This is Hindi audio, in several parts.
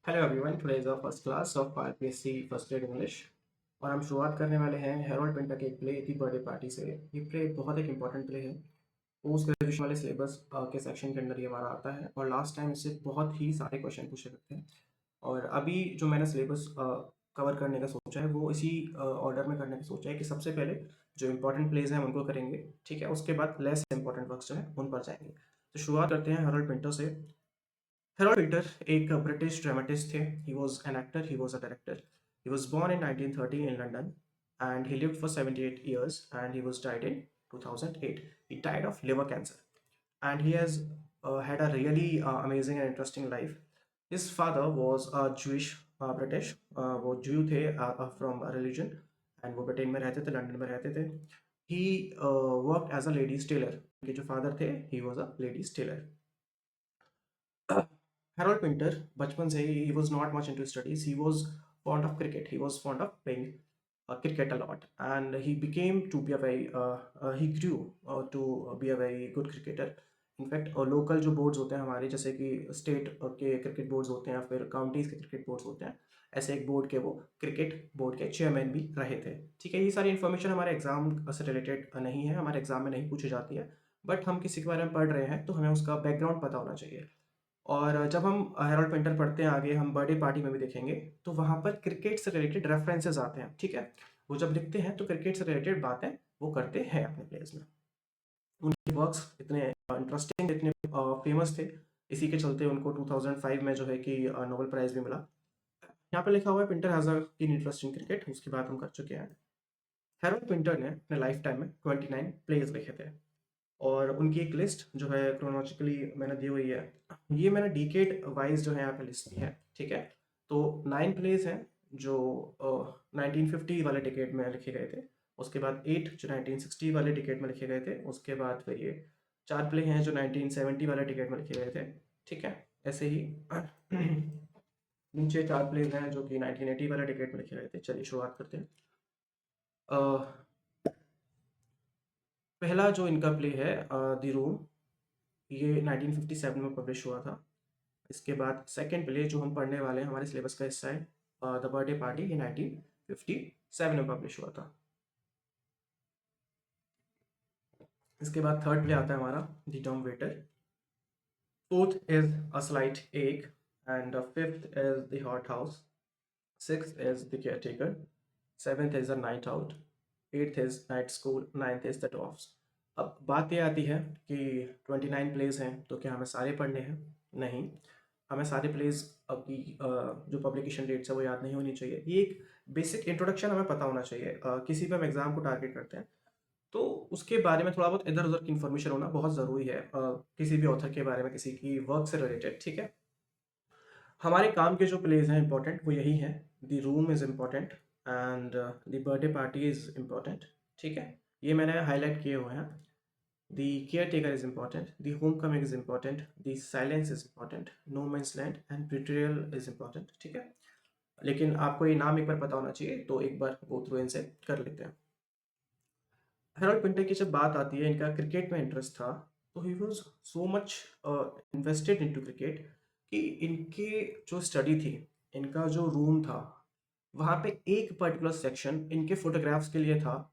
Hello everyone, today is our first class of IPSC first grade English. और हम शुरुआत करने वाले हैं हेरोल्ड पिंटर के एक प्ले दी बर्थडे पार्टी से। ये प्ले बहुत एक इंपॉर्टेंट प्ले है। पोस्ट ग्रेजुएशन वाले सिलेबस के सेक्शन के अंदर ये हमारा आता है और लास्ट टाइम इससे बहुत ही सारे क्वेश्चन पूछे गए थे। और अभी जो मैंने सिलेबस कवर करने का सोचा है वो इसी ऑर्डर में करने का सोचा है कि सबसे पहले जो इंपॉर्टेंट प्लेज हैं उनको करेंगे, ठीक है। उसके बाद लेस इंपॉर्टेंट वर्क्स जो है उन पर जाएंगे। तो शुरुआत करते हैं हेरोल्ड पिंटर से। हेरोल्ड पिंटर एक ब्रिटिश ड्रामेटिस्ट थे। He was an actor, he was a director. He was born in 1930 in London and he lived for 78 years and he was died in 2008. He died of liver cancer and he has had a really amazing and interesting life. His father was a Jewish British, वो Jew थे from a religion and वो ब्रिटेन में रहते थे, लंदन में रहते थे। He worked as a ladies tailor। उनके जो फादर थे he was a ladies tailor। Harold Pinter बचपन से ही was not much into studies. He was fond of cricket. He was fond of playing cricket a lot, and he became to be a very he grew to be a very good cricketer. In fact local जो बोर्ड्स होते हैं हमारे, जैसे कि स्टेट के क्रिकेट बोर्ड्स होते हैं या फिर काउंटीज़ के क्रिकेट बोर्ड्स होते हैं, ऐसे एक बोर्ड के वो क्रिकेट बोर्ड के चेयरमैन भी रहे थे। ठीक है, ये सारी इन्फॉर्मेशन हमारे एग्जाम से रिलेटेड नहीं है, हमारे एग्जाम में नहीं पूछी जाती है, बट हम किसी के बारे में पढ़ रहे हैं तो हमें उसका बैकग्राउंड पता होना चाहिए। और जब हम हेरोल्ड पिंटर पढ़ते हैं आगे, हम बर्थडे पार्टी में भी देखेंगे, तो वहाँ पर क्रिकेट से रिलेटेड रेफरेंसेस आते हैं, ठीक है। वो जब लिखते हैं तो क्रिकेट से रिलेटेड बातें वो करते हैं अपने प्लेस में। उनके वर्क्स इतने इंटरेस्टिंग, इतने फेमस थे, इसी के चलते उनको 2005 में जो है कि नोबेल प्राइज़ भी मिला। यहाँ पे लिखा हुआ है Pinter has a keen interest in cricket, उसकी बात हम कर चुके हैं। हेरोल्ड पिंटर ने अपने लाइफ टाइम में 29 प्लेयर्स लिखे थे और उनकी एक लिस्ट जो है क्रोनोलॉजिकली मैंने दी हुई है। ये मैंने डिकेड वाइज जो है यहाँ पे लिस्ट दी है, ठीक है। तो 9 प्लेस हैं जो 1950 वाले डिकेड में लिखे गए थे। उसके बाद 8 जो 1960 वाले डिकेड में लिखे गए थे। उसके बाद फिर ये 4 प्ले हैं जो 1970 वाले डिकेड में लिखे गए थे, ठीक है। ऐसे ही नीचे 4 प्लेस हैं जो कि 1980 वाले डिकेड में लिखे गए थे। चलिए शुरुआत करते हैं। पहला जो इनका प्ले है द रूम, ये 1957 में पब्लिश हुआ था। इसके बाद सेकंड प्ले जो हम पढ़ने वाले हैं, हमारे सिलेबस का हिस्सा है, द बर्थडे पार्टी, ये 1957 में पब्लिश हुआ था। इसके बाद थर्ड प्ले आता है हमारा the dumb waiter. Fourth is a slight ache and fifth is the hothouse. Sixth is the caretaker. Seventh is a night out. Eighth is night school. Ninth is the dwarfs. अब बात ये आती है कि 29 प्लेज हैं तो क्या हमें सारे पढ़ने हैं? नहीं, हमें सारे प्लेज की जो पब्लिकेशन डेट्स है वो याद नहीं होनी चाहिए। ये एक बेसिक इंट्रोडक्शन हमें पता होना चाहिए। किसी भी हम एग्जाम को टारगेट करते हैं तो उसके बारे में थोड़ा बहुत इधर उधर की इन्फॉर्मेशन होना बहुत ज़रूरी है, किसी भी ऑथर के बारे में, किसी की वर्क से रिलेटेड, ठीक है। हमारे काम के जो प्लेज हैं इंपॉर्टेंट वो यही हैं। The room is important and the birthday party is important, ठीक है। ये मैंने हाईलाइट किए हुए हैं। The caretaker is important, the homecoming is important, the silence is important, no man's land and betrayal is important, ठीक है। लेकिन आपको ये नाम एक बार पता होना चाहिए, तो एक बार गो थ्रू इनसे कर लेते हैं। हेरोल्ड पिंटर की जब बात आती है, इनका क्रिकेट में इंटरेस्ट था, तो he was so much invested into cricket कि इनके जो स्टडी थी, इनका जो रूम था, वहाँ पे एक पर्टिकुलर सेक्शन इनके फोटोग्राफ्स के लिए था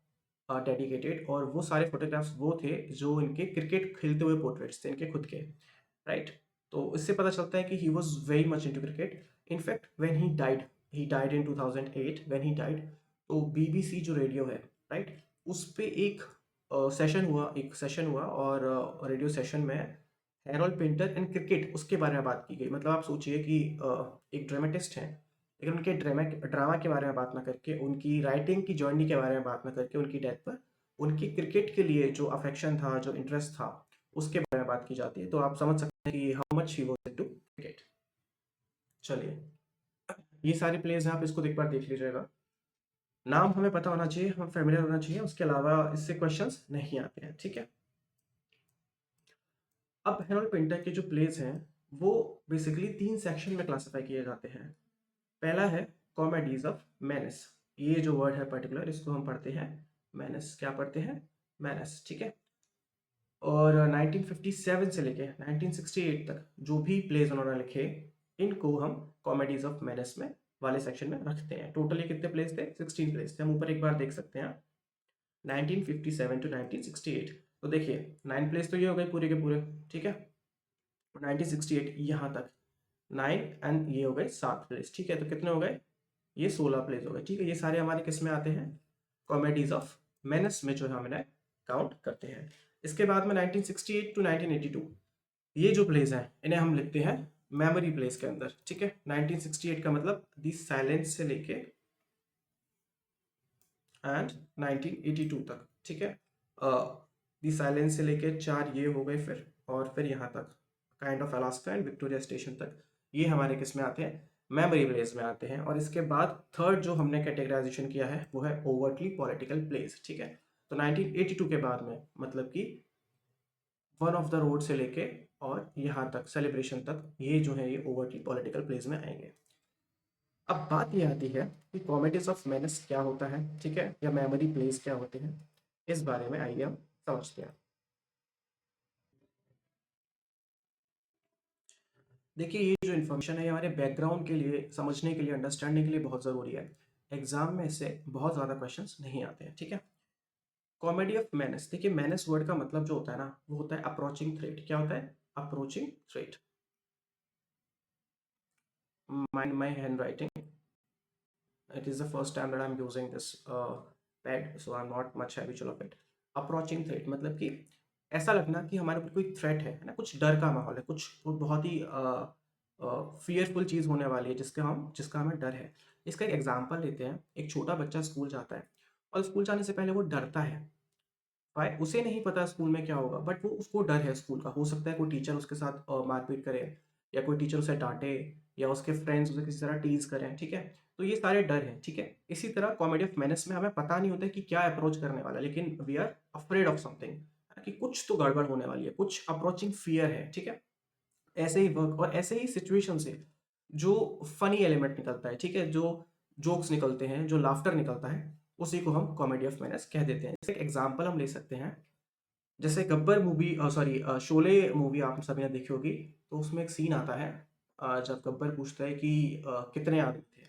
डेडिकेटेड, और वो सारे फोटोग्राफ्स वो थे जो इनके क्रिकेट खेलते हुए पोर्ट्रेट्स थे इनके खुद के, राइट। तो इससे पता चलता है कि he was very much into cricket. In fact when he died in 2008। When he died, तो बीबीसी जो रेडियो है, राइट, उस पे एक सेशन हुआ और रेडियो सेशन में हेरोल्ड पिंटर एंड क्रिकेट उसके बारे में बात की गई। मतलब आप सोचिए कि एक ड्रामेटिस्ट हैं, लेकिन उनके ड्रामा के बारे में बात ना करके, उनकी राइटिंग की जर्नी के बारे में बात ना करके, उनकी डेथ पर उनकी क्रिकेट के लिए जो अफेक्शन था, जो इंटरेस्ट था, उसके बारे में बात की जाती है। तो आप समझ सकते हैं कि how much he was into cricket. चलिए, ये सारे प्लेयर्स हैं, आप इसको एक बार देख लीजिएगा। नाम हमें पता होना चाहिए, हम फेमिलियर होना चाहिए, उसके अलावा इससे क्वेश्चंस नहीं आते हैं, ठीक है। अब हेरोल्ड पिंटर के जो प्लेस हैं वो बेसिकली 3 सेक्शन में क्लासिफाई किए जाते हैं। पहला है कॉमेडीज ऑफ मैनस। ये जो वर्ड है पर्टिकुलर, इसको हम पढ़ते हैं मैनस। क्या पढ़ते हैं? मैनस, ठीक है। और 1957 से लेके 1968 तक जो भी प्लेज उन्होंने लिखे, इनको हम कॉमेडीज ऑफ मेनेस में वाले सेक्शन में रखते हैं। टोटल ये कितने प्लेस थे? 16 प्लेस थे। हम ऊपर एक बार देख सकते हैं 1957 टू 1968। तो देखिए 9 प्लेस तो ये हो गए पूरे के पूरे, ठीक है। 1968 यहाँ तक 9 एंड ये हो गए 7 प्लेस, ठीक है। तो कितने हो गए? ये 16 प्लेस हो गए, ठीक है। ये सारे हमारे किस में आते हैं? कॉमेडीज ऑफ मेनेस में जो है हम इन्हें काउंट करते हैं। इसके बाद में 1968 टू 1982 ये जो प्लेस हैं इन्हें हम लिखते हैं मेमोरी प्लेस के अंदर, ठीक है। 1968 का मतलब दी साइलेंस से लेके एंड 1982 तक, ठीक है। दी साइलेंस से लेके 4 ये हो गए फिर यहाँ तक kind of Alaska and Victoria station तक, ये हमारे किस में आते हैं? मेमोरी प्लेस में आते हैं। और इसके बाद थर्ड जो हमने कैटेगराइजेशन किया है वो है ओवरटली पॉलिटिकल प्लेस, ठीक है। तो 1982 के बाद में मतलब कि वन ऑफ द रोड से लेके और यहाँ तक सेलिब्रेशन तक ये जो है ये ओवरटली पॉलिटिकल प्लेस में आएंगे। अब बात ये आती है कि कॉमेडीज ऑफ मेनेस क्या होता है, ठीक है, या मेमोरी प्लेस क्या होते हैं। इस बारे में आइए हम समझते हैं। देखिए ये जो इन्फॉर्मेशन है ये हमारे बैकग्राउंड के लिए, समझने के लिए, अंडरस्टैंडिंग के लिए बहुत ज़रूरी है। एग्जाम में इससे बहुत ज़्यादा क्वेश्चंस नहीं आते हैं, ठीक है। कॉमेडी ऑफ मेनेस, देखिए मेनेस वर्ड का मतलब जो होता है ना वो होता है अप्रोचिंग थ्रेट। क्या होता है? Approaching threat. Mind my hand writing, it is the first time that I'm using this pad, so I'm not much habitual of it. Approaching threat मतलब कि ऐसा लगना कि हमारे ऊपर कोई थ्रेट है ना, कुछ डर का माहौल है, कुछ बहुत ही फियरफुल चीज़ होने वाली है जिसका हमें डर है। इसका एक एग्जांपल लेते हैं। एक छोटा बच्चा स्कूल जाता है और स्कूल जाने से पहले वो डरता है। भाई उसे नहीं पता स्कूल में क्या होगा, बट वो उसको डर है स्कूल का। हो सकता है कोई टीचर उसके साथ मारपीट करे, या कोई टीचर उसे डांटे, या उसके फ्रेंड्स उसे किसी तरह टीज करें, ठीक है। तो ये सारे डर हैं, ठीक है। इसी तरह कॉमेडी ऑफ मेनेस में हमें पता नहीं होता कि क्या अप्रोच करने वाला है, लेकिन we are afraid of something, कि कुछ तो गड़बड़ होने वाली है, कुछ अप्रोचिंग फियर है, ठीक है। ऐसे ही वर्क और ऐसे ही सिचुएशन से जो फनी एलिमेंट निकलता है, ठीक है, जो जोक्स निकलते हैं, जो लाफ्टर निकलता है, उसी को हम कॉमेडी ऑफ मेनेस कह देते हैं। जैसे एक एग्जांपल हम ले सकते हैं, जैसे Gabbar movie, sorry Sholay movie आप सभी ने देखी होगी। तो उसमें एक सीन आता है जब गब्बर पूछता है कि कितने आदमी थे,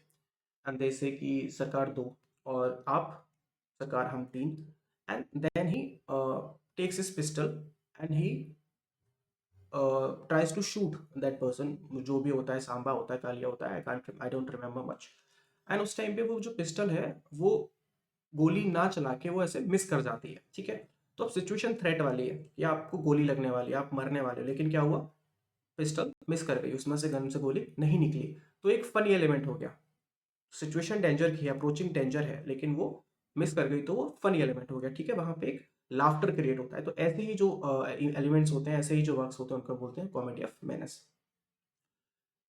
एंड दे से कि सरकार 2 और आप सरकार हम 3, and then he takes his pistol and he tries to shoot that person, जो भी होता है, सांबा होता है, कालिया होता है, I don't remember much. And उस टाइम पे वो जो पिस्टल है वो गोली ना चला के वो ऐसे मिस कर जाती है, ठीक है। तो अब सिचुएशन थ्रेट वाली है कि आपको गोली लगने वाली है, आप मरने वाले हो, लेकिन क्या हुआ? पिस्टल मिस कर गई, उसमें से गन से गोली नहीं निकली। तो एक फनी एलिमेंट हो गया। सिचुएशन डेंजर की, अप्रोचिंग डेंजर है, लेकिन वो मिस कर गई तो वो फनी एलिमेंट हो गया, ठीक है। वहां पे एक लाफ्टर क्रिएट होता है। तो ऐसे ही जो एलिमेंट्स होते हैं, ऐसे ही जो वर्क्स होते हैं, उनको बोलते हैं comedy of menace.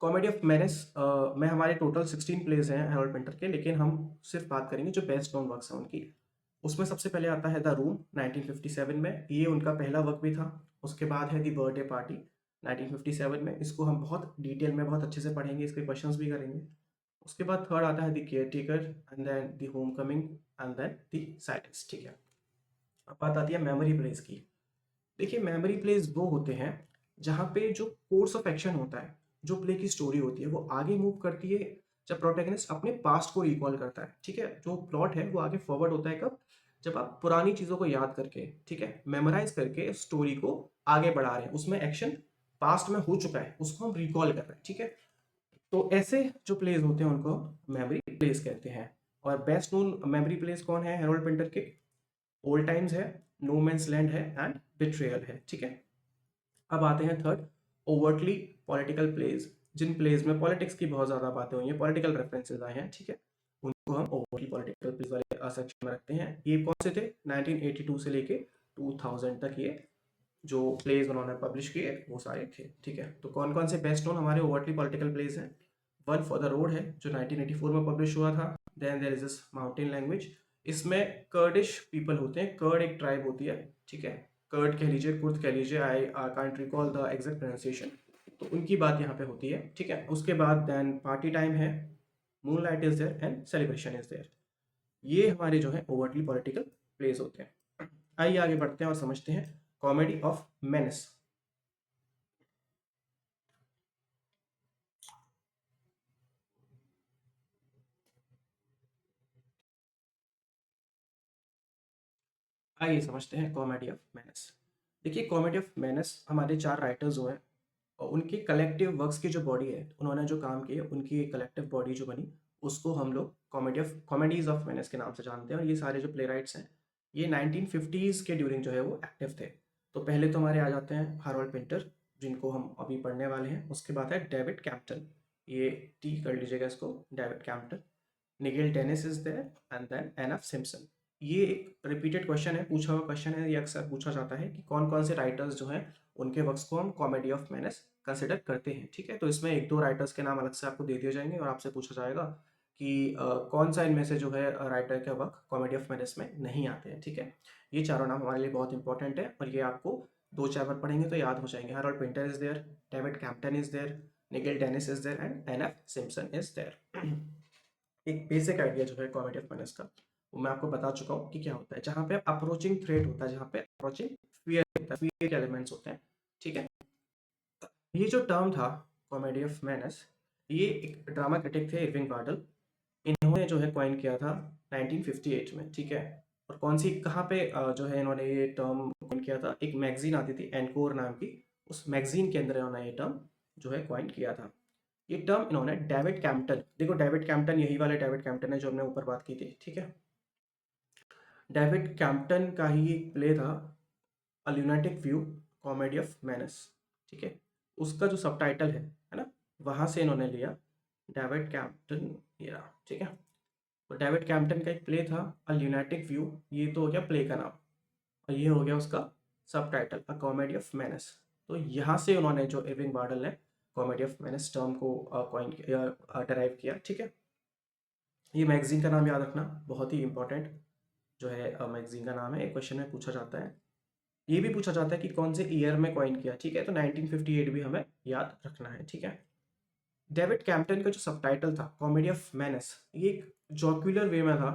Comedy of menace में हमारे टोटल 16 प्लेज हैं हैरोल्ड पिंटर के, लेकिन हम सिर्फ बात करेंगे जो बेस्ट नोन वर्क्स हैं उनकी। उसमें सबसे पहले आता है द रूम 1957 में, ये उनका पहला वर्क भी था। उसके बाद है दी बर्थडे पार्टी 1957 में, इसको हम बहुत डिटेल में बहुत अच्छे से पढ़ेंगे, इसके क्वेश्चंस भी करेंगे। उसके बाद थर्ड आता है the caretaker, and then the homecoming, and then the silence, ठीक है। अब बात आती है मेमोरी प्लेस की। देखिए मेमोरी प्लेस वो होते हैं जहाँ पे जो कोर्स ऑफ एक्शन होता है, जो प्ले की स्टोरी होती है वो आगे मूव करती है जब प्रोटैगनिस्ट अपने पास्ट को रिकॉल करता है, ठीक है। जो प्लॉट है वो आगे फॉरवर्ड होता है कब? जब आप पुरानी चीज़ों को याद करके, ठीक है, मेमोराइज करके स्टोरी को आगे बढ़ा रहे हैं। उसमें एक्शन पास्ट में हो चुका है, उसको हम रिकॉल कर रहे हैं, ठीक है। तो ऐसे जो प्लेस होते हैं उनको मेमोरी प्लेस कहते हैं। और बेस्ट नोन मेमोरी प्लेस कौन है हेरोल्ड पिंटर के? ओल्ड टाइम्स है, नो मैंस लैंड है, एंड बिट्रेयल है, ठीक है। अब आते हैं थर्ड, ओवर्टली पॉलिटिकल प्लेस। जिन प्लेस में पॉलिटिक्स की बहुत ज़्यादा बातें हुई हैं, पॉलिटिकल रेफरेंसेज आए हैं, ठीक है, उनको हम ओवर्टली पॉलिटिकल प्लेस वाले सेक्शन में रखते हैं। ये कौन से थे? 1982 से लेके 2000 तक ये जो प्लेस उन्होंने पब्लिश किए वो सारे थे, ठीक है। तो कौन कौन से बेस्ट नोन हमारे ओवर्टली पॉलिटिकल प्लेस हैं? वन फॉर द रोड है जो 1984 में पब्लिश हुआ था। Then there is this mountain language, इसमें कर्डिश पीपल होते हैं, कर्ड एक ट्राइब होती है, ठीक है। कर्ड कह लीजिए, कुर्द कह लीजिए, I can't recall the exact pronunciation. तो उनकी बात यहाँ पे होती है, ठीक है। उसके बाद देन पार्टी टाइम है, moonlight is there, and celebration is there. ये हमारे जो है ओवरटली पॉलिटिकल प्लेस होते हैं। आइए आगे बढ़ते हैं और समझते हैं कॉमेडी ऑफ मेनेस। आइए समझते हैं कॉमेडी ऑफ मैनस। देखिए कॉमेडी ऑफ मैनस हमारे 4 राइटर्स जो हैं और उनके कलेक्टिव वर्क्स की जो बॉडी है, उन्होंने जो काम किए उनकी कलेक्टिव बॉडी जो बनी, उसको हम लोग कॉमेडीज़ ऑफ मैनस के नाम से जानते हैं। और ये सारे जो प्लेराइट्स हैं, ये 1950s के ड्यूरिंग जो है वो एक्टिव थे। तो पहले तो हमारे आ जाते हैं हारोल्ड पिंटर, जिनको हम अभी पढ़ने वाले हैं। उसके बाद है डेविड कैम्पटन, ये टी कर लीजिएगा इसको, David Campton. Nigel Dennis is there and then N F Simpson. ये एक रिपीटेड क्वेश्चन है, पूछा हुआ क्वेश्चन है, ये अक्सर पूछा जाता है कि कौन कौन से राइटर्स जो हैं उनके वर्क्स को हम कॉमेडी ऑफ मैनस कंसिडर करते हैं। ठीक है, तो इसमें एक दो राइटर्स के नाम अलग से आपको दे दिए जाएंगे और आपसे पूछा जाएगा कि कौन सा इनमें से जो है राइटर के वर्क कॉमेडी ऑफ मैनस में नहीं आते हैं। ठीक है, ये चारों नाम हमारे लिए बहुत इंपॉर्टेंट है और ये आपको 2 4 बार पढ़ेंगे तो याद हो जाएंगे। Harold Pinter is there, David Campton is there, Nigel Dennis is there and N F Simpson is there. एक बेसिक आइडिया जो है कॉमेडी ऑफ मैनस का, वो मैं आपको बता चुका हूँ कि क्या होता है। जहाँ पे अप्रोचिंग थ्रेट होता है, जहाँ पे अप्रोचिंग फियर होता है, फियर के एलिमेंट्स होते हैं। ठीक है, ये जो टर्म था कॉमेडी ऑफ मैनस, ये एक ड्रामा क्रिटिक थे इरविंग वार्डल, इन्होंने जो है कॉइन किया था 1958 में। ठीक है, और कौन सी कहाँ पे जो है इन्होंने ये टर्म कॉइन किया था, एक मैगजीन आती थी एनकोर नाम की, उस मैगजीन के अंदर इन्होंने ये टर्म जो है कॉइन किया था। ये टर्म इन्होंने डेविड कैम्पटन, देखो डेविड कैम्पटन यही वाले डेविड कैम्पटन है जो हमने ऊपर बात की थी। ठीक है, डेविड कैम्पटन का ही एक प्ले था अ ल्यूनाटिक व्यू, कॉमेडी ऑफ मैनस। ठीक है, उसका जो सबटाइटल है ना, वहाँ से इन्होंने लिया डेविड कैम्पटन ये रहा। ठीक है, तो डेविड कैम्पटन का एक प्ले था अ ल्यूनाटिक व्यू, ये तो हो गया प्ले का नाम, और ये हो गया उसका subtitle a comedy of minus. तो यहाँ से उन्होंने जो इरविंग वार्डल ने कॉमेडी ऑफ मैनस टर्म को कॉइन डराइव किया। ठीक है, ये मैगजीन का नाम याद रखना बहुत ही इंपॉर्टेंट जो है मैगजीन का नाम है, एक क्वेश्चन में पूछा जाता है। ये भी पूछा जाता है कि कौन से ईयर में कॉइन किया। ठीक है, तो 1958 भी हमें याद रखना है। ठीक है, डेविड कैम्पटन का जो सबटाइटल था कॉमेडी ऑफ मैनस, ये एक जॉक्यूलर वे में था,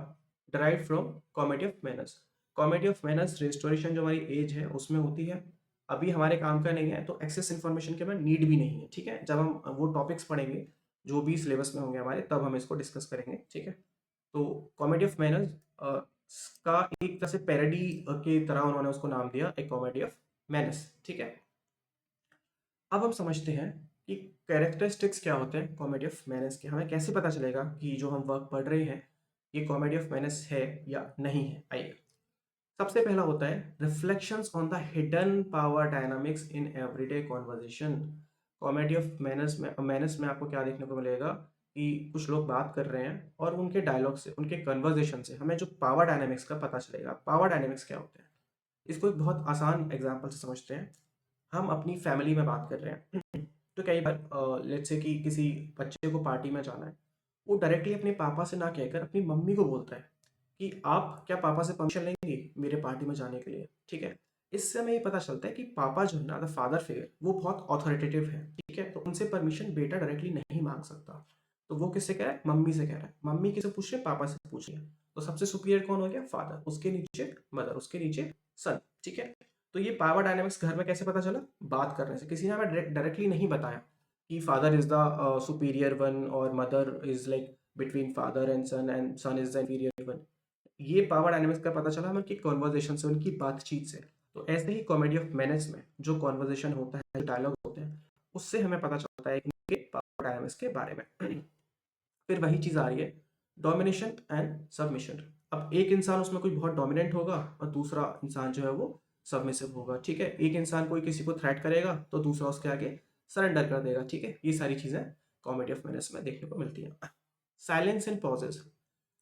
derive from comedy of minus. Comedy of minus restoration जो हमारी एज है उसमें होती है, अभी हमारे काम का नहीं है, तो एक्सेस इन्फॉर्मेशन के बाद नीड भी नहीं है। ठीक है, जब हम वो टॉपिक्स पढ़ेंगे जो भी सिलेबस में होंगे हमारे, तब हम इसको डिस्कस करेंगे। ठीक है, तो कॉमेडी ऑफ मैनर्स का एक तरह से पैरोडी के तरह उन्होंने उसको नाम दिया, एक कॉमेडी ऑफ मैनर्स। ठीक है, अब हम समझते हैं कि कैरेक्टरिस्टिक्स क्या होते हैं कॉमेडी ऑफ मैनर्स के, हमें कैसे पता चलेगा कि जो हम वर्क पढ़ रहे हैं ये कॉमेडी ऑफ मैनर्स है या नहीं है। आइए, सबसे पहला होता है reflections on the hidden power dynamics in everyday conversation. Comedy of manners में आपको क्या देखने को मिलेगा कि कुछ लोग बात कर रहे हैं और उनके डायलॉग से, उनके कन्वर्जेशन से हमें जो पावर डायनामिक्स का पता चलेगा। पावर डायनामिक्स क्या होते हैं, इसको एक बहुत आसान एग्जाम्पल से समझते हैं। हम अपनी फैमिली में बात कर रहे हैं, तो कई बार लेट्स से कि किसी बच्चे को पार्टी में जाना है, वो डायरेक्टली अपने पापा से ना कहकर अपनी मम्मी को बोलता है कि आप क्या पापा से परमिशन लेंगे मेरे पार्टी में जाने के लिए। ठीक है, इससे हमें ये पता चलता है कि पापा जो है ना, द फादर फिगर, वो बहुत ऑथोरिटेटिव है। ठीक है, तो उनसे परमिशन बेटा डायरेक्टली नहीं मांग सकता, तो वो किससे कह रहा है, मम्मी से कह रहा है। मम्मी किसे पूछ रही है, पापा से पूछ रही है। तो सबसे सुपीरियर कौन हो गया, फादर, उसके नीचे मदर, उसके नीचे सन। ठीक है, तो ये पावर डायनामिक्स घर में कैसे पता चला, बात करने से। किसी ने हमें डायरेक्टली नहीं बताया कि father is the superior one और mother is like between father and son is the inferior one. ये पावर डायनामिक्स का पता चला हमें उनकी कॉन्वर्जेशन से, उनकी बातचीत से। तो ऐसे ही कॉमेडी ऑफ मैनर्स में जो कॉन्वर्जेशन होता है, जो डायलॉग होते हैं, उससे हमें पता चलता है इनके पावर डायनामिक्स के बारे में। फिर वही चीज़ आ रही है डोमिनेशन एंड सबमिशन। अब एक इंसान उसमें कोई बहुत डोमिनेंट होगा और दूसरा इंसान जो है वो सबमिसिव होगा। ठीक है, एक इंसान कोई किसी को थ्रेट करेगा तो दूसरा उसके आगे सरेंडर कर देगा। ठीक है, ये सारी चीज़ें कॉमेडी ऑफ मैनर्स में देखने को मिलती हैं। साइलेंस एंड पॉजेज,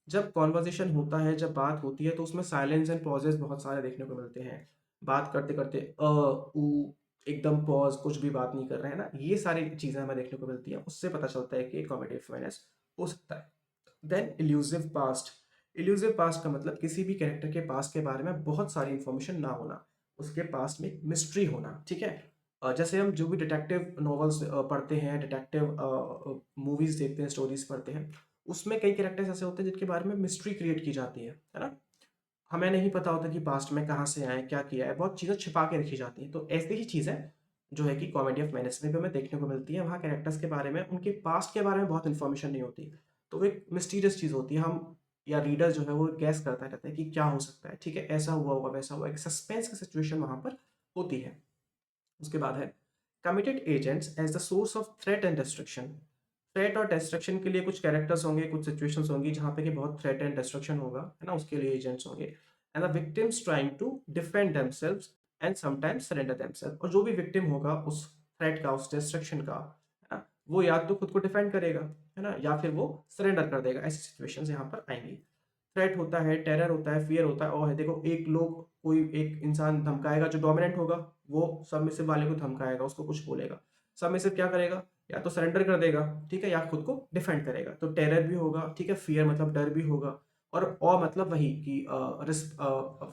जब कॉन्वर्जेशन होता है, जब बात होती है, तो उसमें साइलेंस एंड पॉजेज बहुत सारे देखने को मिलते हैं। बात करते करते ऊ एकदम पॉज, कुछ भी बात नहीं कर रहे हैं ना, ये सारी चीज़ें हमें देखने को मिलती हैं। उससे पता चलता है कि कॉमेडी ऑफ मैनर्स हो सकता है। Then elusive past. Elusive past का मतलब किसी भी कैरेक्टर के पास्ट के बारे में बहुत सारी इंफॉर्मेशन ना होना, उसके पास्ट में एक मिस्ट्री होना। ठीक है, जैसे हम जो भी डिटेक्टिव नॉवेल्स पढ़ते हैं, डिटेक्टिव मूवीज देखते हैं, स्टोरीज पढ़ते हैं, उसमें कई कैरेक्टर्स ऐसे होते हैं जिनके बारे में मिस्ट्री क्रिएट की जाती है ना। हमें नहीं पता होता कि पास्ट में कहाँ से आए, क्या किया है, बहुत चीज़ें छिपा के रखी जाती हैं। तो ऐसी ही चीज़ें जो है कि कॉमेडी ऑफ मैनर्स में भी हमें देखने को मिलती है। वहाँ कैरेक्टर्स के बारे में, उनके पास्ट के बारे में बहुत इन्फॉर्मेशन नहीं होती, तो वो एक मिस्टीरियस चीज़ होती है। हम या रीडर जो है वो गैस करता रहता है कि क्या हो सकता है, ठीक है, ऐसा हुआ होगा वैसा हुआ, एक सस्पेंस की सिचुएशन वहां पर होती है। उसके बाद है committed agents as the source of threat and destruction. Threat और डिस्ट्रक्शन के लिए कुछ कैरेक्टर्स होंगे, कुछ सिचुएशंस होंगी जहां पे कि बहुत थ्रेट एंड डिस्ट्रक्शन होगा, है ना, उसके लिए एजेंट्स होंगे। And the victims trying to defend themselves and sometimes surrender themselves. और जो भी विक्टिम होगा उस थ्रेट का, उस डिस्ट्रक्शन का, है ना, वो या तो खुद को डिफेंड करेगा, है ना, या फिर वो सरेंडर कर देगा। ऐसी सिचुएशंस यहाँ पर आएंगी। थ्रेट होता है, टेरर होता है, फियर होता है, और है देखो एक लोग, कोई एक इंसान धमकाएगा, जो डोमिनेंट होगा वो सबमिसिव वाले को धमकाएगा, उसको कुछ बोलेगा। सबमिसिव क्या करेगा, या तो सरेंडर कर देगा, ठीक है, या खुद को डिफेंड करेगा। तो टेरर भी होगा, ठीक है, फियर मतलब डर भी होगा, और मतलब वही कि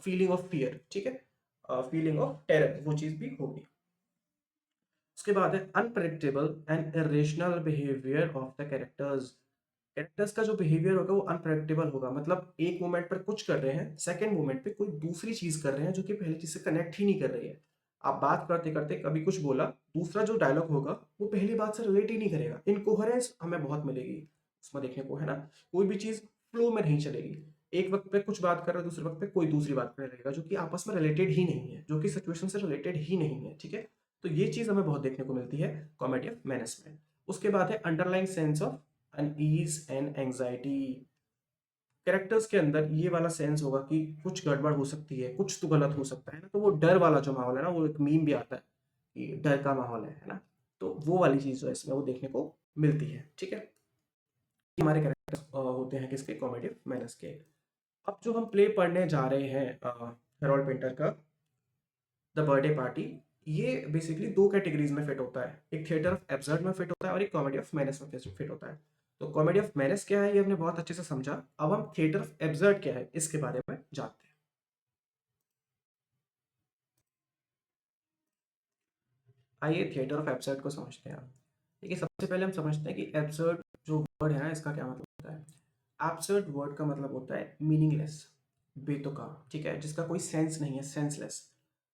फीलिंग ऑफ फियर, ठीक है, फीलिंग ऑफ टेरर, वो चीज भी होगी। उसके बाद है unpredictable and irrational behaviour of the characters. Characters का जो बिहेवियर होगा वो अनप्रेडिक्टेबल होगा, मतलब एक मोमेंट पर कुछ कर रहे हैं, सेकंड मोमेंट पे कोई दूसरी चीज कर रहे हैं जो कि पहली चीज से कनेक्ट ही नहीं कर रही है। आप बात करते करते कभी कुछ बोला, दूसरा जो डायलॉग होगा वो पहली बात से रिलेट ही नहीं करेगा। इनकोहेरेंस हमें बहुत मिलेगी उसमें देखने को, है ना, कोई भी चीज फ्लो में नहीं चलेगी। एक वक्त पे कुछ बात कर रहा है, दूसरे वक्त पे कोई दूसरी बात करने लगेगा जो कि आपस में रिलेटेड ही नहीं है, जो कि सिचुएशन से रिलेटेड ही नहीं है, ठीक है। तो ये चीज हमें बहुत देखने को मिलती है कॉमेडी ऑफ मैनर्स में। उसके बाद है underline sense of unease and anxiety. Characters के अंदर ये वाला सेंस होगा कि कुछ गड़बड़ हो सकती है, कुछ तो गलत हो सकता है ना, तो वो डर वाला जो माहौल है ना, वो एक मीम भी आता है कि डर का माहौल है ना, तो वो वाली चीज जो है इसमें वो देखने को मिलती है, ठीक है। ये हमारे कैरेक्टर्स होते हैं किसके, कॉमेडी मैनर्स के। अब जो हम प्ले पढ़ने जा रहे हैं हेरोल्ड पिंटर का द बर्थडे पार्टी, ये बेसिकली दो कैटेगरीज में फिट होता है, एक थिएटर ऑफ एब्सर्ड में फिट होता है और एक कॉमेडी ऑफ मैनर्स में फिट होता है। तो कॉमेडी ऑफ मैनर्स क्या है ये हमने बहुत अच्छे से समझा, अब हम थिएटर ऑफ एब्सर्ड क्या है इसके बारे में जानते हैं। आइए थिएटर ऑफ एब्सर्ड को समझते हैं। देखिए सबसे पहले हम समझते हैं कि एब्सर्ड जो वर्ड है ना, इसका क्या मतलब होता है। एब्सर्ड वर्ड का मतलब होता है मीनिंगलेस, बेतुका, ठीक है, जिसका कोई सेंस नहीं है, सेंसलेस।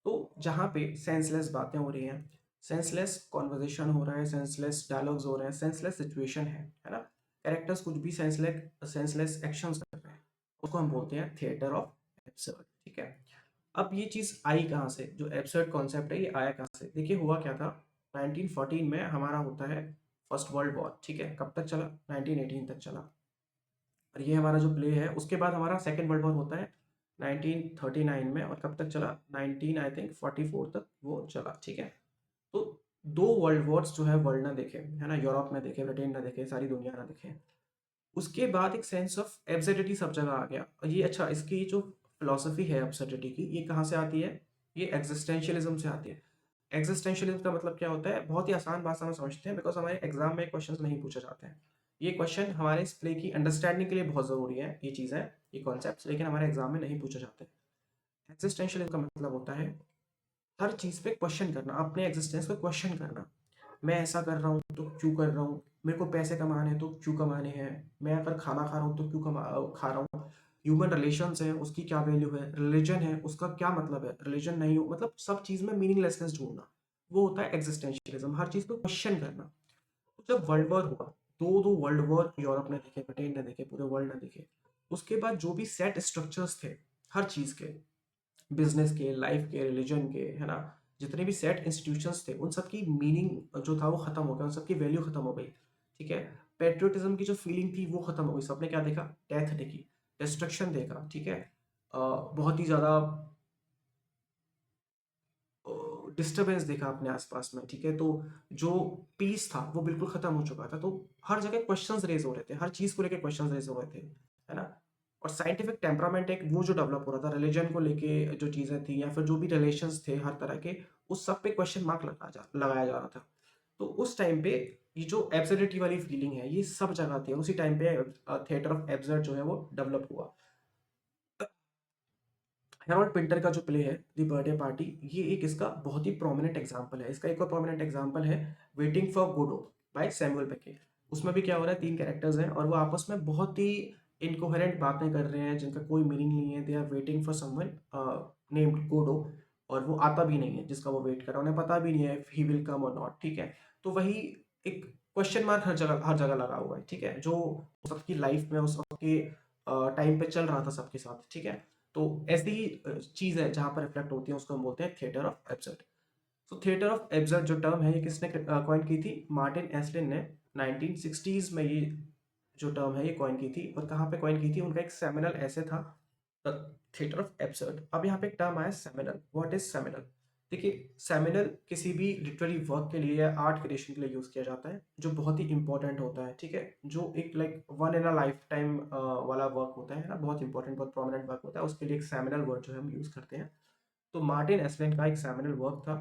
तो जहाँ पे सेंसलेस बातें हो रही हैं, सेंसलेस कॉन्वर्जेशन हो रहा है, सेंसलेस डायलॉग्स हो रहे हैं, सेंसलेस सिचुएशन है ना, कैरेक्टर्स कुछ भी सेंसलेस सेंसलेस एक्शंस कर रहे हैं, उसको हम बोलते हैं थिएटर ऑफ एब्सर्ड, ठीक है। अब ये चीज आई कहाँ से, जो एब्सर्ड कॉन्सेप्ट है ये आया कहाँ से। देखिए हुआ क्या था, 1914 में हमारा होता है फर्स्ट वर्ल्ड वॉर, ठीक है, कब तक चला, 1918 तक चला। और ये हमारा जो प्ले है, उसके बाद हमारा सेकेंड वर्ल्ड वॉर होता है 1939 में, और कब तक चला, 19 आई थिंक 44 तक वो चला, ठीक है। तो दो वर्ल्ड वॉर्स जो है वर्ल्ड ना देखे, है ना, यूरोप ना देखे, ब्रिटेन ना देखे, सारी दुनिया ना देखे। उसके बाद एक सेंस ऑफ एब्सर्डिटी सब जगह आ गया। और ये अच्छा, इसकी जो फिलोसफी है एब्सर्डिटी की, ये कहाँ से आती है, ये एग्जिस्टेंशियलिज्म से आती है। एग्जिस्टेंशियलिज्म का मतलब क्या होता है, बहुत ही आसान भाषा में समझते हैं, बिकॉज हमारे एग्जाम में क्वेश्चंस नहीं पूछे जाते हैं। ये क्वेश्चन हमारे इस प्ले की अंडरस्टैंडिंग के लिए बहुत ज़रूरी है, ये चीज़ें, ये कॉन्सेप्ट, लेकिन हमारे एग्जाम में नहीं पूछे जाते। एग्जिस्टेंशियलिज्म का मतलब होता है हर चीज़ पे क्वेश्चन करना, अपने एग्जिस्टेंस पे क्वेश्चन करना। मैं ऐसा कर रहा हूँ तो क्यों कर रहा हूँ, मेरे को पैसे कमाने हैं तो क्यों कमाने हैं, मैं अगर खाना खा रहा हूँ तो क्यों खा रहा हूँ, ह्यूमन रिलेशंस है उसकी क्या वैल्यू है, रिलीजन है उसका क्या मतलब है, रिलीजन नहीं हो, मतलब सब चीज़ में मीनिंगलेसनेस ढूंढना, वो होता है एग्जिस्टेंशियलिज्म, हर चीज़ को क्वेश्चन करना। तो जब वर्ल्ड वॉर हुआ, दो दो वर्ल्ड वॉर यूरोप ने देखे, ब्रिटेन ने देखे, पूरे वर्ल्ड ने देखे, उसके बाद जो भी सेट स्ट्रक्चर्स थे हर चीज़ के, बिजनेस के, लाइफ के, रिलीजन के, है ना, जितने भी सेट इंस्टीट्यूशंस थे उन सब की मीनिंग जो था वो खत्म हो गया, उन सब की वैल्यू खत्म हो गई, ठीक है। पेट्रियोटिज्म की जो फीलिंग थी वो खत्म हो गई, सबने क्या देखा, डेथ देखी, डिस्ट्रक्शन देखा, ठीक है, बहुत ही ज़्यादा डिस्टरबेंस देखा अपने आसपास में, ठीक है। तो जो पीस था वो बिल्कुल खत्म हो चुका था, तो हर जगह क्वेश्चंस रेज हो रहे थे, हर चीज को लेके क्वेश्चंस रेज हो रहे थे, है ना। और साइंटिफिक टेम्परामेंट एक वो जो डेवलप हो रहा था रिलीजन को लेके, जो चीजें थी या फिर जो भी रिलेशंस थे हर तरह के, उस सब पे क्वेश्चन मार्क लगाया जा रहा था। तो उस टाइम पे ये जो एब्सर्डिटी वाली फीलिंग है ये सब जगह थी, उसी टाइम पे थिएटर ऑफ एब्सर्ड जो है वो डेवलप हुआ। हेरोल्ड पिंटर का जो प्ले है द बर्थडे पार्टी, ये एक इसका बहुत ही प्रोमिनेंट एग्जांपल है। इसका एक और प्रोमिनेंट एग्जांपल है waiting for Godot by Samuel Beckett. उसमें भी क्या हो रहा है, तीन कैरेक्टर्स हैं और वो आपस में बहुत ही इनकोहेरेंट बातें कर रहे हैं जिनका कोई मीनिंग नहीं है। They are waiting for someone named Godot, और वो आता भी नहीं है जिसका वो वेट कर रहा है, उन्हें पता भी नहीं है ही विल कम और नॉट, ठीक है। तो वही एक क्वेश्चन मार्क हर जगह लगा हुआ है, ठीक है, जो उस वक्त की लाइफ में, उस वक्त के टाइम पे चल रहा था सबके साथ, ठीक है। तो ऐसी चीज़ है जहाँ पर रिफ्लेक्ट होती है, उसको हम बोलते हैं theatre of absurd. So theatre of absurd जो टर्म है ये किसने कॉइन की थी? मार्टिन एस्लिन ने 1960s में ये जो टर्म है ये कॉइन की थी। और कहाँ पे कॉइन की थी? उनका एक सेमिनल ऐसे था, द थिएटर ऑफ एब्सर्ड। अब यहाँ पे एक टर्म आया सेमिनल। What is seminal? देखिए, सेमिनल किसी भी लिटरेरी वर्क के लिए या आर्ट क्रिएशन के लिए यूज किया जाता है जो बहुत ही इंपॉर्टेंट होता है, ठीक है, जो एक like one in a life time वाला वर्क होता है ना, बहुत इंपॉर्टेंट, बहुत प्रोमिनेंट वर्क होता है, उसके लिए एक सेमिनल वर्ड जो है हम यूज करते हैं। तो मार्टिन एस्लिन का एक सेमिनल वर्क था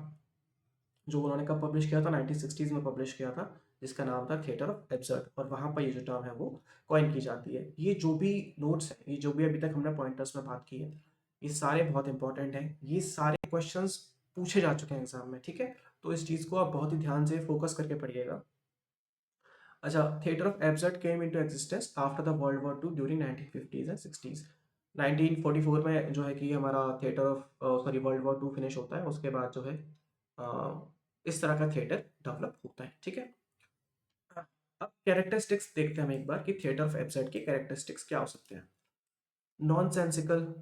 जो उन्होंने कब पब्लिश किया था? 1960s में पब्लिश किया था, जिसका नाम था थिएटर ऑफ एब्सर्ड। और वहाँ पर ये जो टर्म है वो कॉइन की जाती है। ये जो भी नोट्स हैं, ये जो भी अभी तक हमने पॉइंटर्स में बात की है, ये सारे बहुत इंपॉर्टेंट हैं। ये सारे क्वेश्चंस पूछे जा चुके हैं एग्जाम में, ठीक है। तो इस चीज़ को आप बहुत ही ध्यान से फोकस करके पढ़िएगा। अच्छा, theatre of absurd came into existence after the world war two during 1950s and 60s। 1944 में जो है कि हमारा theatre of sorry world war two finish होता है, उसके बाद जो है इस तरह का थिएटर डेवलप होता है, ठीक है। अब कैरेक्टरिस्टिक्स देखते हैं हम एक बार कि थिएटर ऑफ एब्सर्ड की कैरेक्टरिस्टिक्स क्या हो सकते हैं। Nonsensical,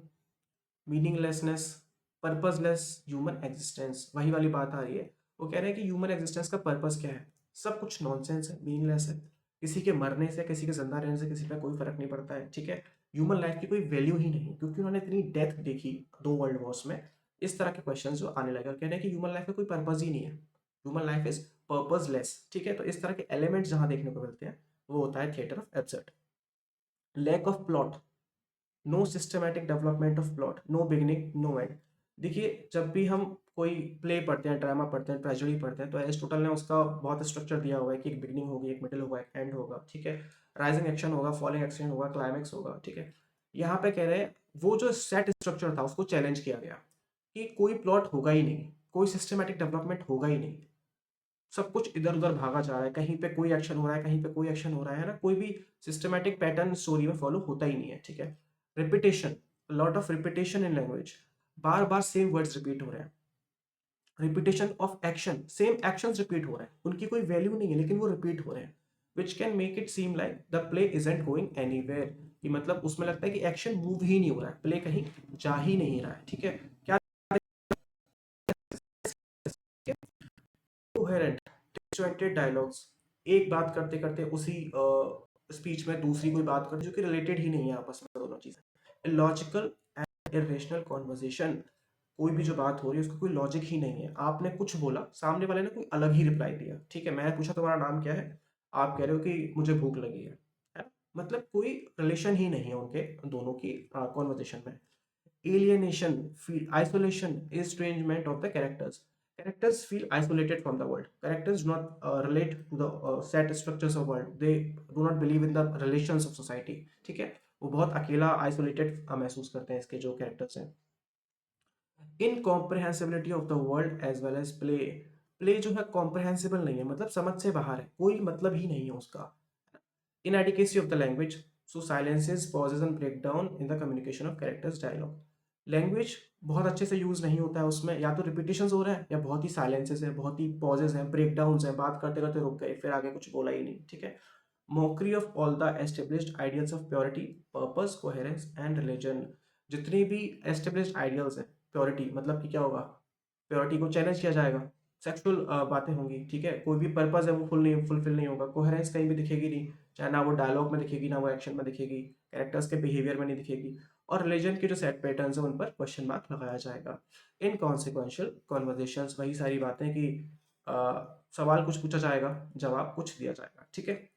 meaninglessness, purposeless human existence. वही वाली बात आ रही है। वो कह रहे हैं कि ह्यूमन एग्जिस्टेंस का पर्पस क्या है? सब कुछ नॉनसेंस है, मीनिंगलेस है। किसी के मरने से, किसी के जिंदा रहने से किसी पे कोई फर्क नहीं पड़ता है, ठीक है। ह्यूमन लाइफ की कोई वैल्यू ही नहीं, क्योंकि उन्होंने इतनी डेथ देखी दो वर्ल्ड वॉर्स में। इस तरह के क्वेश्चन जो आने लगे और कह रहे हैं कि ह्यूमन लाइफ का कोई पर्पस ही नहीं है, ह्यूमन लाइफ इज पर्पसलेस, ठीक है। तो इस तरह के एलिमेंट्स जहां देखने को मिलते हैं वो होता है theatre of absurd. Lack of plot, no systematic development of plot, no beginning no end. देखिए, जब भी हम कोई प्ले पढ़ते हैं, ड्रामा पढ़ते हैं, ट्रेजेडी पढ़ते हैं, तो एरिस्टोटल ने उसका बहुत स्ट्रक्चर दिया हुआ है कि एक बिगिनिंग होगी, एक मिडिल होगा, एक एंड होगा, ठीक है। राइजिंग एक्शन होगा, फॉलिंग एक्शन होगा, क्लाइमेक्स होगा, ठीक है। यहाँ पे कह रहे हैं वो जो सेट स्ट्रक्चर था उसको चैलेंज किया गया कि कोई प्लॉट होगा ही नहीं, कोई सिस्टमैटिक डेवलपमेंट होगा ही नहीं, सब कुछ इधर उधर भागा जा रहा है, कहीं पे कोई एक्शन हो रहा है, कहीं पे कोई एक्शन हो रहा है ना, कोई भी सिस्टमैटिक पैटर्न स्टोरी में फॉलो होता ही नहीं है, ठीक है। Repetition, lot of repetition in language, bar bar same words repeat हो रहे हैं। Repetition of action, same actions repeat हो रहे हैं, उनकी कोई वैल्यू नहीं है लेकिन वो रिपीट हो रहे हैं। Which can make it seem like the play isn't going anywhere, कि मतलब उसमें लगता है कि एक्शन मूव ही नहीं हो रहा है, प्ले कहीं जा ही नहीं रहा है, ठीक है। क्या कोहेरेंट डिसजॉइंटेड डायलॉग्स, एक बात करते करते उसी स्पीच में दूसरी कोई बात करते जो कि रिलेटेड ही नहीं है आपस में, दोनों चीजें। लॉजिकल एंड इरेशनल कॉन्वर्जेशन, कोई भी जो बात हो रही है उसका कोई लॉजिक ही नहीं है। आपने कुछ बोला, सामने वाले ने कोई अलग ही रिप्लाई दिया, ठीक है। मैंने पूछा तुम्हारा नाम क्या है, आप कह रहे हो कि मुझे भूख लगी है ना? मतलब कोई रिलेशन ही नहीं है उनके दोनों की कॉन्वर्जेशन में। alienation, feel isolation, estrangement of the characters. Characters feel isolated from the world. Characters do not relate to the set structures of world. They do not believe in the relations of society. ठीक है, वो बहुत अकेला आइसोलेटेड महसूस करते हैं इसके जो कैरेक्टर्स हैं। Incomprehensibility of the world as well as play, play जो है कॉम्प्रिहेंसिबल नहीं है, मतलब समझ से बाहर है, कोई मतलब ही नहीं है उसका। inadequacy of the language, so silences, pauses and breakdown in the communication of characters dialogue. Language बहुत अच्छे से यूज नहीं होता है उसमें, या तो रिपीटेशन हो रहा है या बहुत ही साइलेंसेस है, बहुत ही पॉजेज हैं, ब्रेक डाउन हैं, बात करते करते रुक गए, फिर आगे कुछ बोला ही नहीं, ठीक है। Mockery of all the established ideals of purity, purpose, coherence and religion. जितने भी एस्टेब्लिश्ड आइडियल्स हैं, प्योरिटी मतलब कि क्या होगा, प्योरिटी को चैलेंज किया जाएगा, सेक्सुअल बातें होंगी, ठीक है। कोई भी पर्पस है वो फुलफिल नहीं होगा, कोहेरेंस कहीं भी दिखेगी नहीं, चाहे ना वो डायलॉग में दिखेगी, ना वो एक्शन में दिखेगी, कैरेक्टर्स के बिहेवियर में नहीं दिखेगी। और रिलीजन के जो सेट पैटर्न्स है उन पर क्वेश्चन मार्क लगाया जाएगा। इनकॉन्सिक्वेंशियल कॉन्वर्जेशंस, वही सारी बातें कि सवाल कुछ पूछा जाएगा, जवाब कुछ दिया जाएगा, ठीक है।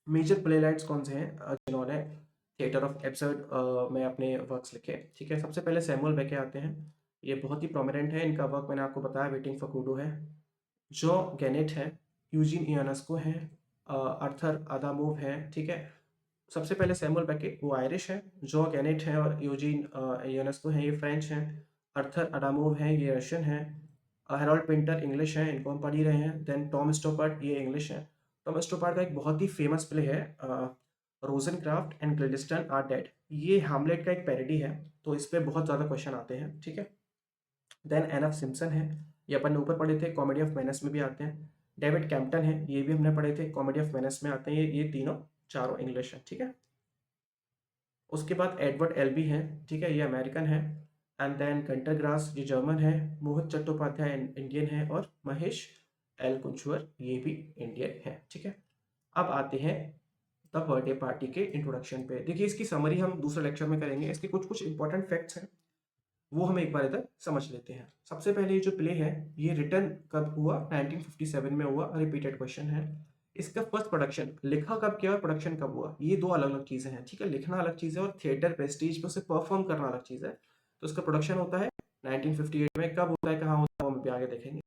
मेजर प्लेराइट्स कौन से हैं जिन्होंने थिएटर ऑफ एब्सर्ड में अपने वर्क्स लिखे, ठीक है। सबसे पहले सैमुअल बेके आते हैं, ये बहुत ही प्रोमिनेंट है, इनका वर्क मैंने आपको बताया वेटिंग फॉर गुडो है। जो गैनेट है, यूजीन इयानस्को है, अर्थर अदामोव है, ठीक है। सबसे पहले सैमुअल बेके, वो आयरिश है, जो गैनेट है और यूजीन इयानस्को है, ये फ्रेंच हैं, अर्थर अडामोव है, ये रशियन है, हेरोल्ड पिंटर इंग्लिश है, इनको हम पढ़ ही रहे हैं। देन टॉम स्टोपर्ट, ये इंग्लिश है। टॉम स्टोपर्ट का एक बहुत ही फेमस प्ले है रोजनक्राफ्ट एंड ग्लिडस्टन आर डेड, ये हैमलेट का एक पैरोडी है, तो इस पे बहुत ज़्यादा क्वेश्चन आते हैं, ठीक है। देन एन एफ सिम्पसन है, ये अपन ने ऊपर पढ़े थे, कॉमेडी ऑफ मैनस में भी आते हैं। डेविड कैम्पटन है, ये भी हमने पढ़े थे, कॉमेडी ऑफ मैनस में आते हैं, ये तीनों चारों इंग्लिश है, ठीक है। उसके बाद एडवर्ड एल्बी हैं, ठीक है, ये अमेरिकन है। एंड देन गंटर ग्रास, ये जर्मन है। मोहित चट्टोपाध्याय इंडियन है। और महेश एल कुंचुअर, ये भी इंडियन है, ठीक है। अब आते हैं द बर्थडे पार्टी के इंट्रोडक्शन पे। देखिए इसकी समरी हम दूसरे लेक्चर में करेंगे, इसके कुछ कुछ इंपॉर्टेंट फैक्ट्स हैं वो हम एक बार इधर समझ लेते हैं। सबसे पहले ये जो प्ले है ये रिटर्न कब हुआ, 1957 में हुआ, रिपीटेड क्वेश्चन है। इसका फर्स्ट प्रोडक्शन लिखा कब किया और प्रोडक्शन कब हुआ, ये दो अलग अलग चीजें हैं, ठीक है। लिखना अलग चीज है और थिएटर प्रेस्टीज पे उसे परफॉर्म करना अलग चीज है। तो इसका प्रोडक्शन होता है 1958 में, कब होता है कहाँ होता है वो हम भी आगे देखेंगे।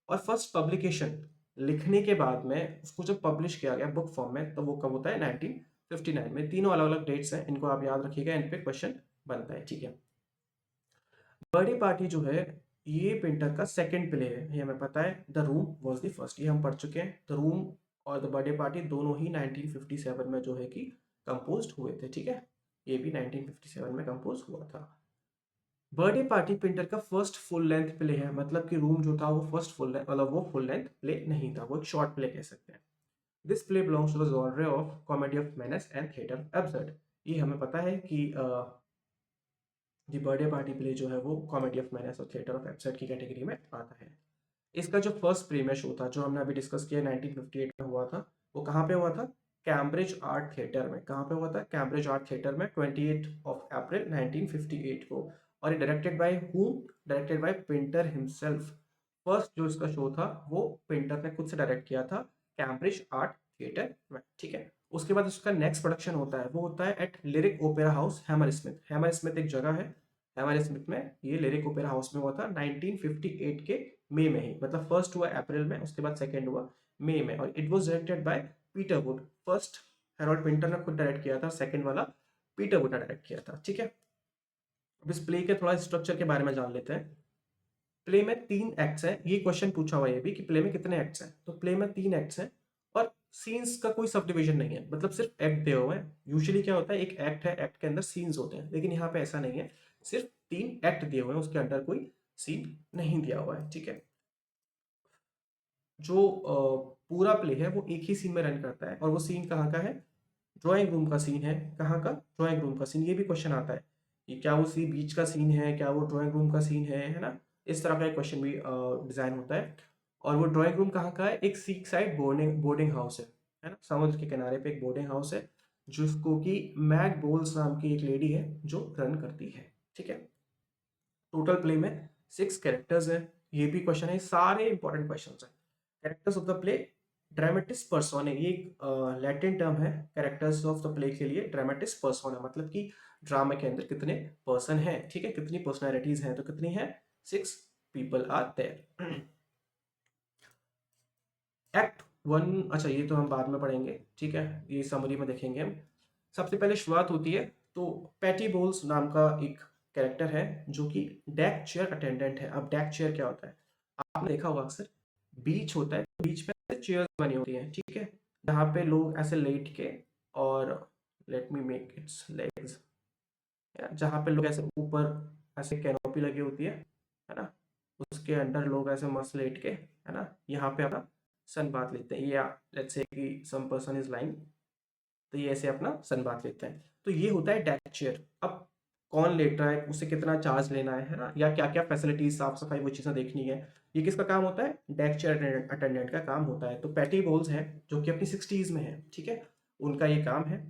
और फर्स्ट पब्लिकेशन लिखने के बाद में उसको जब पब्लिश किया गया बुक फॉर्म में, तो वो कब होता है 1959 में। तीनों अलग अलग डेट्स हैं, इनको आप याद रखिएगा, इन पे क्वेश्चन बनता है, ठीक है। बर्थडे पार्टी जो है ये पेंटर का सेकंड प्ले है, ये हमें पता है। The room was the first, ये हम पढ़ चुके हैं। द रूम और द बर्थडे पार्टी दोनों ही 1957 में जो है कि कंपोज्ड हुए थे, ठीक है। ये भी 1957 में कंपोज हुआ था। बर्थडे पार्टी पेंटर का फर्स्ट फुल लेंथ प्ले है, मतलब कि रूम जो था वो फर्स्ट फुल लेंथ, मतलब वो फुल लेंथ प्ले नहीं था, वो एक शॉर्ट प्ले कह सकते हैं। This play belongs to the genre of comedy of menace and theatre absurd. ये हमें पता है कि दी बर्थडे पार्टी प्ले जो है वो कॉमेडी ऑफ मैनर्स और थिएटर ऑफ एब्सर्ड की कैटेगरी में आता है। इसका जो फर्स्ट प्रीमियर शो था जो हमने अभी डिस्कस किया 1958 में हुआ था, वो कहाँ पे हुआ था, कैम्ब्रिज आर्ट थिएटर में। कहाँ पे हुआ था, कैम्ब्रिज आर्ट थिएटर में 28 ऑफ अप्रैल 1958 को। और ये directed by whom, directed by painter himself. First जो इसका शो था वो पेंटर ने खुद से डायरेक्ट किया था कैम्ब्रिज आर्ट थिएटर में, ठीक है। उसके बाद उसका नेक्स्ट प्रोडक्शन होता है वो होता है at Lyric Opera House Hammersmith. Hammersmith एक जगह है, हैमर स्मिथ में ये लिरिक ओपेरा हाउस में हुआ था 1958 के मई में ही। मतलब फर्स्ट हुआ अप्रैल में, उसके बाद सेकंड हुआ मई में। और it was directed by Peter would. First Harold Pinter ने खुद डायरेक्ट किया था, सेकंड वाला पीटर वुड ने डायरेक्ट किया था, ठीक है। अब इस प्ले के थोड़ा स्ट्रक्चर के बारे में जान लेते हैं। प्ले में 3 एक्ट्स हैं, ये क्वेश्चन पूछा हुआ है ये भी कि प्ले में कितने एक्ट्स हैं। तो प्ले में 3 एक्ट्स हैं और सीन्स का कोई सब डिविजन नहीं है, मतलब सिर्फ एक्ट दिए हुए हैं। यूजुअली क्या होता है, एक एक्ट है, एक्ट के अंदर सीन्स होते हैं, लेकिन यहाँ पे ऐसा नहीं है, सिर्फ 3 एक्ट दिए हुए हैं, उसके अंदर कोई सीन नहीं दिया हुआ है, ठीक है। जो पूरा प्ले है वो एक ही सीन में रन करता है और वो सीन कहाँ का है, ड्राइंग रूम का सीन है। कहाँ का, ड्राइंग रूम का सीन। ये भी क्वेश्चन आता है कि क्या वो सी बीच का सीन है, क्या वो ड्राइंग रूम का सीन है ना। इस तरह का एक क्वेश्चन भी डिजाइन होता है। और वो ड्राइंग रूम कहाँ का है, एक seek side boarding boarding house है ना, समुद्र के किनारे पे एक बोर्डिंग हाउस है जिसको कि मैग बोल्स नाम की एक लेडी है जो रन करती है, ठीक है। टोटल प्ले में 6 कैरेक्टर्स हैं, ये भी क्वेश्चन है, सारे इंपॉर्टेंट क्वेश्चन हैं। कैरेक्टर्स ऑफ द प्ले, ड्रामेटिस पर्सोने, ये एक लैटिन टर्म है कैरेक्टर्स ऑफ द प्ले के लिए। ड्रामेटिस पर्सोना मतलब कि ड्रामा के अंदर कितने पर्सन हैं, ठीक है, कितनी पर्सनैलिटीज हैं, तो कितनी है, 6 पीपल आर देयर। एक्ट 1, अच्छा ये तो हम बाद में पढ़ेंगे, ठीक है, ये समरी में देखेंगे हम। सबसे पहले शुरुआत होती है तो पैटी बोल्स नाम का एक कैरेक्टर है जो कि डेक चेयर अटेंडेंट है। अब डेक चेयर क्या होता है, आपने देखा होगा अक्सर बीच होता है, बीच में चेयर्स बनी होती हैं, ठीक है, जहाँ पे लोग ऐसे लेट के और let me make it's legs, जहाँ पे लोग ऐसे ऊपर ऐसे कैनोपी लगी होती है ना, उसके अंदर लोग ऐसे मस्त लेट के, है ना, यहाँ पे अपना सन बात लेते हैं, या लेट्स से कि सम पर्सन इज लाइंग, तो ये ऐसे अपना सन बात लेते हैं। तो ये होता है डेक चेयर। अब कौन लेट रहा है, उसे कितना चार्ज लेना है ना, या क्या क्या फैसिलिटीज, साफ सफाई, वो चीज़ें देखनी है, ये किसका काम होता है, डेक चेयर अटेंडेंट का काम होता है। तो पैटी बोल्स हैं जो कि अपनी 60s में है, ठीक है, उनका ये काम है।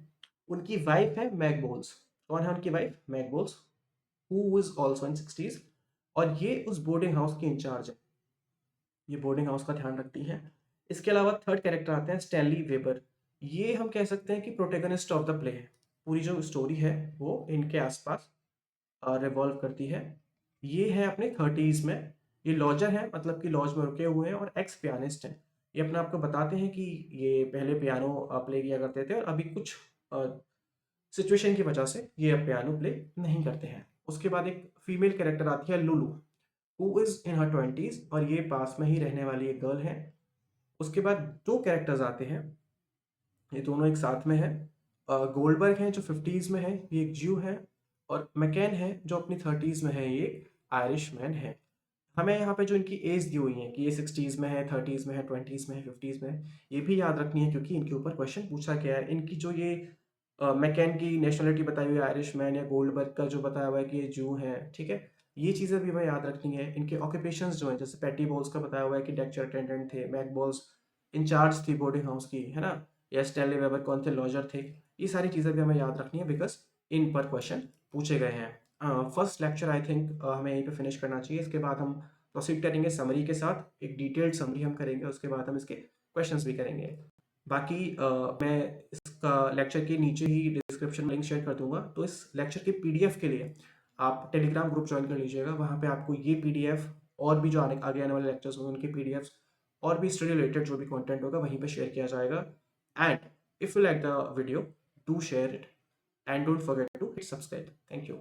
उनकी वाइफ है मैग बोल्स। कौन है उनकी wife, Meg Boles, who is also in 60s। और ये उस बोर्डिंग हाउस की इंचार्ज है, ये बोर्डिंग हाउस का ध्यान रखती हैं। इसके अलावा थर्ड कैरेक्टर आते हैं स्टैनली वेबर। ये हम कह सकते हैं कि प्रोटेगनिस्ट ऑफ द प्ले है। पूरी जो स्टोरी है वो इनके आसपास रिवॉल्व करती है। ये है अपने 30s में, ये लॉजर है, मतलब कि लॉज में रुके हुए हैं और एक्स पियानिस्ट हैं। ये अपने आप को बताते हैं कि ये पहले पियानो प्ले किया करते थे और अभी कुछ सिचुएशन की वजह से ये अब पियानो प्ले नहीं करते हैं। उसके बाद एक फीमेल कैरेक्टर आती है Lulu, who is in her 20s, और ये पास में ही रहने वाली एक गर्ल है। उसके बाद 2 कैरेक्टर्स आते हैं, ये दोनों एक साथ में है। गोल्डबर्ग हैं जो 50s में है, ये एक ज्यू है। और मैकेन है जो अपनी 30s में है, ये आयरिश मैन है। हमें यहाँ पे जो इनकी एज दी हुई है कि ये 60s में है, 30s में है, 20s में है, 50s में है, ये भी याद रखनी है क्योंकि इनके ऊपर क्वेश्चन पूछा गया है। इनकी जो ये मैकेन की नेशनलिटी बताई हुई है आयरिश मैन, या गोल्डबर्ग का जो बताया हुआ है कि ये जू हैं, ठीक है। ये चीज़ें भी हमें याद रखनी है। इनके ऑक्यूपेशंस जो हैं, जैसे पैटी बॉल्स का बताया हुआ है कि लेक्चर अटेंडेंट थे, मैक बॉल्स इंचार्ज थी बोर्डिंग हाउस की, है ना, या स्टैनली वेबर कौन थे, लॉजर थे। ये सारी चीज़ें भी हमें याद रखनी है बिकॉज इन पर क्वेश्चन पूछे गए हैं। फर्स्ट लेक्चर आई थिंक हमें यहीं पे फिनिश करना चाहिए। इसके बाद हम प्रोसीड करेंगे समरी के साथ, एक डिटेल्ड समरी हम करेंगे, उसके बाद हम इसके क्वेश्चंस भी करेंगे। बाकी मैं इसका लेक्चर के नीचे ही डिस्क्रिप्शन में लिंक शेयर कर दूंगा, तो इस लेक्चर के पीडीएफ के लिए आप टेलीग्राम ग्रुप ज्वाइन कर लीजिएगा। वहाँ पे आपको ये पीडीएफ और भी जो आगे आने वाले लेक्चर्स होंगे उनके पीडीएफ और भी स्टडी रिलेटेड जो भी कंटेंट होगा वहीं पे शेयर किया जाएगा। And if you like the video, do share it and don't forget to hit subscribe. Thank you.